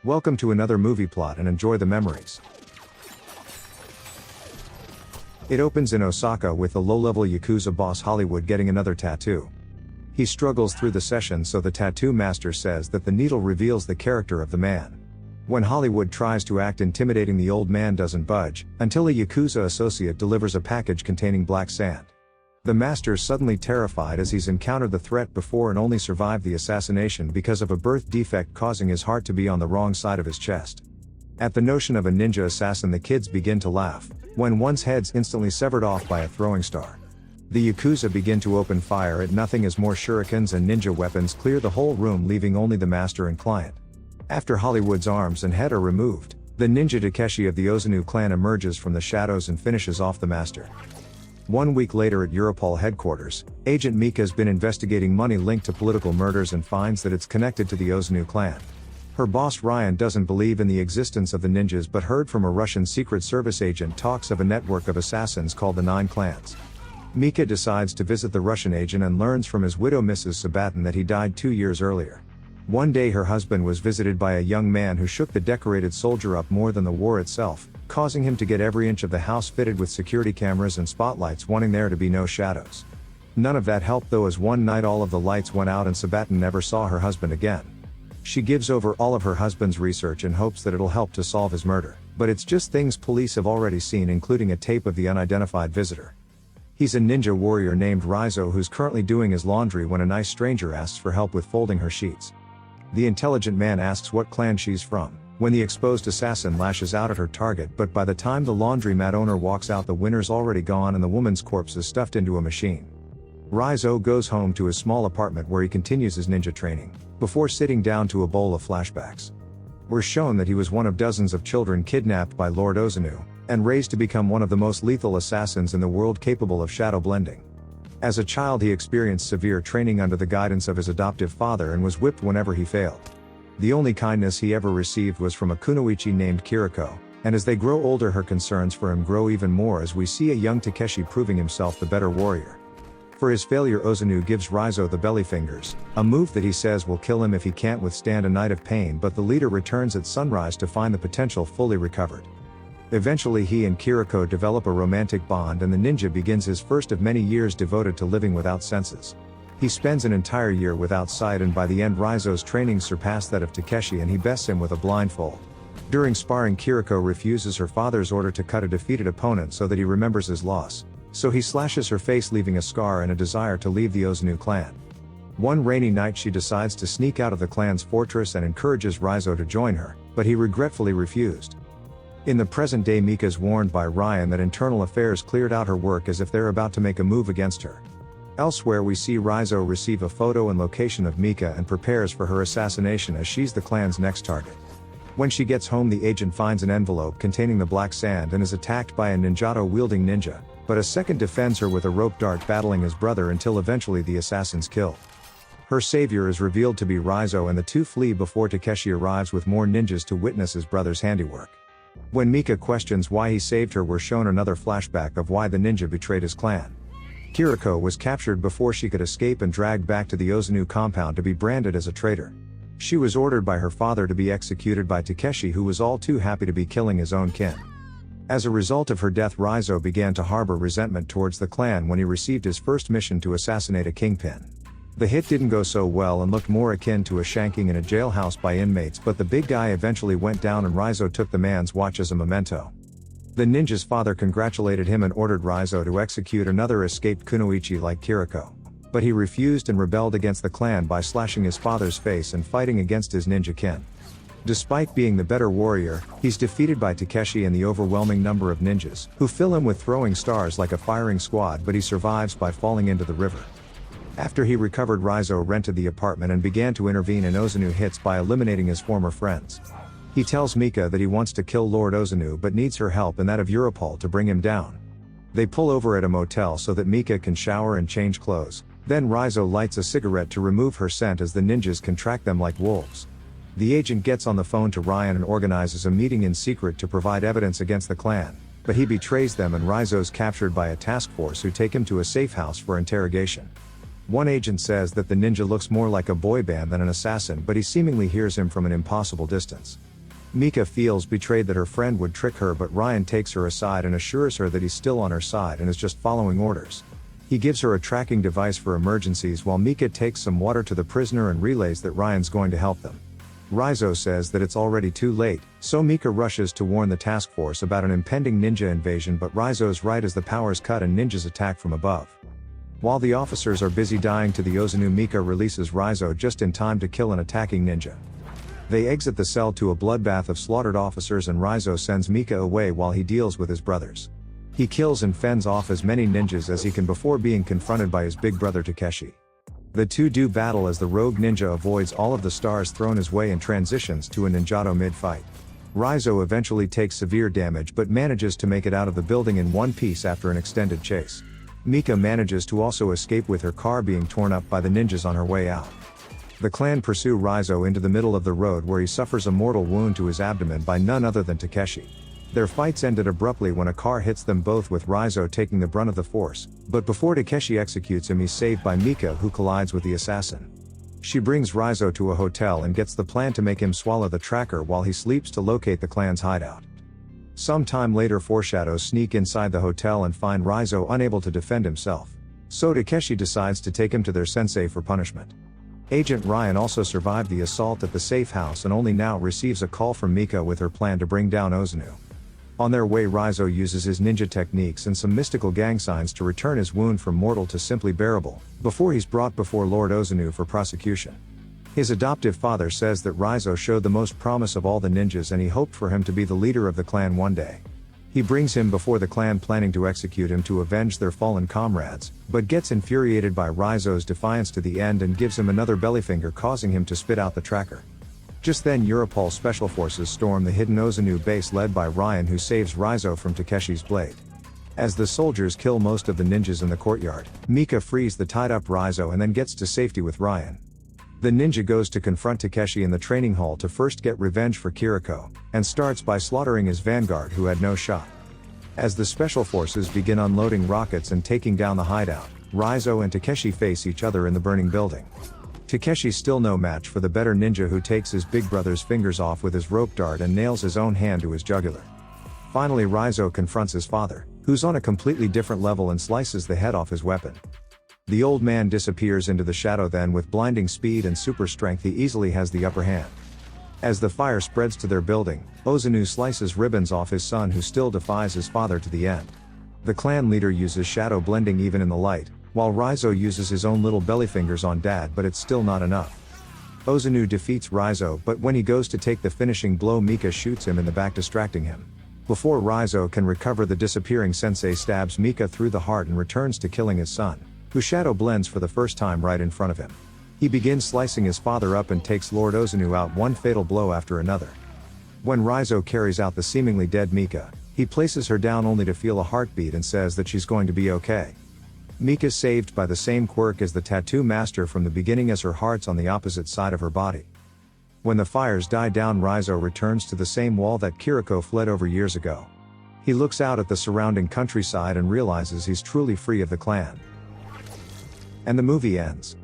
Welcome to another movie plot and enjoy the memories. It opens in Osaka with the low-level Yakuza boss Hollywood getting another tattoo. He struggles through the session, so the tattoo master says that the needle reveals the character of the man. When Hollywood tries to act intimidating, the old man doesn't budge, until a Yakuza associate delivers a package containing black sand. The master's suddenly terrified as he's encountered the threat before and only survived the assassination because of a birth defect causing his heart to be on the wrong side of his chest. At the notion of a ninja assassin, the kids begin to laugh, when one's head's instantly severed off by a throwing star. The Yakuza begin to open fire at nothing as more shurikens and ninja weapons clear the whole room, leaving only the master and client. After Hollywood's arms and head are removed, the ninja Takeshi of the Ozunu Clan emerges from the shadows and finishes off the master. 1 week later at Europol headquarters, Agent Mika has been investigating money linked to political murders and finds that it's connected to the Ozunu Clan. Her boss Ryan doesn't believe in the existence of the ninjas, but heard from a Russian Secret Service agent talks of a network of assassins called the Nine Clans. Mika decides to visit the Russian agent and learns from his widow Mrs. Sabatin that he died 2 years earlier. One day her husband was visited by a young man who shook the decorated soldier up more than the war itself, causing him to get every inch of the house fitted with security cameras and spotlights, wanting there to be no shadows. None of that helped though, as one night all of the lights went out and Sabatin never saw her husband again. She gives over all of her husband's research in hopes that it'll help to solve his murder, but it's just things police have already seen, including a tape of the unidentified visitor. He's a ninja warrior named Raizo who's currently doing his laundry when a nice stranger asks for help with folding her sheets. The intelligent man asks what clan she's from, when the exposed assassin lashes out at her target, but by the time the laundromat owner walks out, the winner's already gone and the woman's corpse is stuffed into a machine. Raizo goes home to his small apartment where he continues his ninja training, before sitting down to a bowl of flashbacks. We're shown that he was one of dozens of children kidnapped by Lord Ozunu, and raised to become one of the most lethal assassins in the world, capable of shadow blending. As a child he experienced severe training under the guidance of his adoptive father and was whipped whenever he failed. The only kindness he ever received was from a kunoichi named Kiriko, and as they grow older her concerns for him grow even more as we see a young Takeshi proving himself the better warrior. For his failure, Ozunu gives Raizo the belly fingers, a move that he says will kill him if he can't withstand a night of pain, but the leader returns at sunrise to find the potential fully recovered. Eventually he and Kiriko develop a romantic bond and the ninja begins his first of many years devoted to living without senses. He spends an entire year without sight, and by the end Raizo's training surpassed that of Takeshi and he bests him with a blindfold. During sparring, Kiriko refuses her father's order to cut a defeated opponent so that he remembers his loss, so he slashes her face, leaving a scar and a desire to leave the Ozunu clan. One rainy night she decides to sneak out of the clan's fortress and encourages Raizo to join her, but he regretfully refused. In the present day, Mika's warned by Ryan that internal affairs cleared out her work as if they're about to make a move against her. Elsewhere we see Raizo receive a photo and location of Mika and prepares for her assassination as she's the clan's next target. When she gets home, the agent finds an envelope containing the black sand and is attacked by a ninjato-wielding ninja, but a second defends her with a rope dart, battling his brother until eventually the assassin's killed. Her savior is revealed to be Raizo and the two flee before Takeshi arrives with more ninjas to witness his brother's handiwork. When Mika questions why he saved her, we're shown another flashback of why the ninja betrayed his clan. Kiriko was captured before she could escape and dragged back to the Ozunu compound to be branded as a traitor. She was ordered by her father to be executed by Takeshi, who was all too happy to be killing his own kin. As a result of her death, Raizo began to harbor resentment towards the clan when he received his first mission to assassinate a kingpin. The hit didn't go so well and looked more akin to a shanking in a jailhouse by inmates, but the big guy eventually went down and Raizo took the man's watch as a memento. The ninja's father congratulated him and ordered Raizo to execute another escaped kunoichi like Kiriko. But he refused and rebelled against the clan by slashing his father's face and fighting against his ninja kin. Despite being the better warrior, he's defeated by Takeshi and the overwhelming number of ninjas, who fill him with throwing stars like a firing squad, but he survives by falling into the river. After he recovered, Raizo rented the apartment and began to intervene in Ozunu hits by eliminating his former friends. He tells Mika that he wants to kill Lord Ozunu but needs her help and that of Europol to bring him down. They pull over at a motel so that Mika can shower and change clothes. Then Raizo lights a cigarette to remove her scent as the ninjas can track them like wolves. The agent gets on the phone to Ryan and organizes a meeting in secret to provide evidence against the clan, but he betrays them and Raizo's captured by a task force who take him to a safe house for interrogation. One agent says that the ninja looks more like a boy band than an assassin, but he seemingly hears him from an impossible distance. Mika feels betrayed that her friend would trick her, but Ryan takes her aside and assures her that he's still on her side and is just following orders. He gives her a tracking device for emergencies while Mika takes some water to the prisoner and relays that Ryan's going to help them. Raizo says that it's already too late, so Mika rushes to warn the task force about an impending ninja invasion, but Raizo's right as the powers cut and ninjas attack from above. While the officers are busy dying to the Ozunu, Mika releases Raizo just in time to kill an attacking ninja. They exit the cell to a bloodbath of slaughtered officers, and Raizo sends Mika away while he deals with his brothers. He kills and fends off as many ninjas as he can before being confronted by his big brother Takeshi. The two do battle as the rogue ninja avoids all of the stars thrown his way and transitions to a ninjato mid-fight. Raizo eventually takes severe damage but manages to make it out of the building in one piece after an extended chase. Mika manages to also escape with her car being torn up by the ninjas on her way out. The clan pursue Raizo into the middle of the road where he suffers a mortal wound to his abdomen by none other than Takeshi. Their fights ended abruptly when a car hits them both, with Raizo taking the brunt of the force, but before Takeshi executes him, he's saved by Mika, who collides with the assassin. She brings Raizo to a hotel and gets the plan to make him swallow the tracker while he sleeps to locate the clan's hideout. Some time later, foreshadows sneak inside the hotel and find Raizo unable to defend himself, so Takeshi decides to take him to their sensei for punishment. Agent Ryan also survived the assault at the safe house and only now receives a call from Mika with her plan to bring down Ozunu. On their way, Raizo uses his ninja techniques and some mystical gang signs to return his wound from mortal to simply bearable, before he's brought before Lord Ozunu for prosecution. His adoptive father says that Raizo showed the most promise of all the ninjas and he hoped for him to be the leader of the clan one day. He brings him before the clan, planning to execute him to avenge their fallen comrades, but gets infuriated by Raizo's defiance to the end and gives him another bellyfinger, causing him to spit out the tracker. Just then, Europol special forces storm the hidden Ozunu base led by Ryan, who saves Raizo from Takeshi's blade. As the soldiers kill most of the ninjas in the courtyard, Mika frees the tied-up Raizo and then gets to safety with Ryan. The ninja goes to confront Takeshi in the training hall to first get revenge for Kiriko, and starts by slaughtering his vanguard who had no shot. As the special forces begin unloading rockets and taking down the hideout, Raizo and Takeshi face each other in the burning building. Takeshi's still no match for the better ninja, who takes his big brother's fingers off with his rope dart and nails his own hand to his jugular. Finally, Raizo confronts his father, who's on a completely different level, and slices the head off his weapon. The old man disappears into the shadow, then with blinding speed and super strength he easily has the upper hand. As the fire spreads to their building, Ozunu slices ribbons off his son, who still defies his father to the end. The clan leader uses shadow blending even in the light, while Raizo uses his own little bellyfingers on Dad, but it's still not enough. Ozunu defeats Raizo, but when he goes to take the finishing blow, Mika shoots him in the back, distracting him. Before Raizo can recover, the disappearing sensei stabs Mika through the heart and returns to killing his son, who shadow blends for the first time right in front of him. He begins slicing his father up and takes Lord Ozunu out one fatal blow after another. When Raizo carries out the seemingly dead Mika, he places her down only to feel a heartbeat and says that she's going to be okay. Mika's saved by the same quirk as the tattoo master from the beginning, as her heart's on the opposite side of her body. When the fires die down, Raizo returns to the same wall that Kiriko fled over years ago. He looks out at the surrounding countryside and realizes he's truly free of the clan. And the movie ends.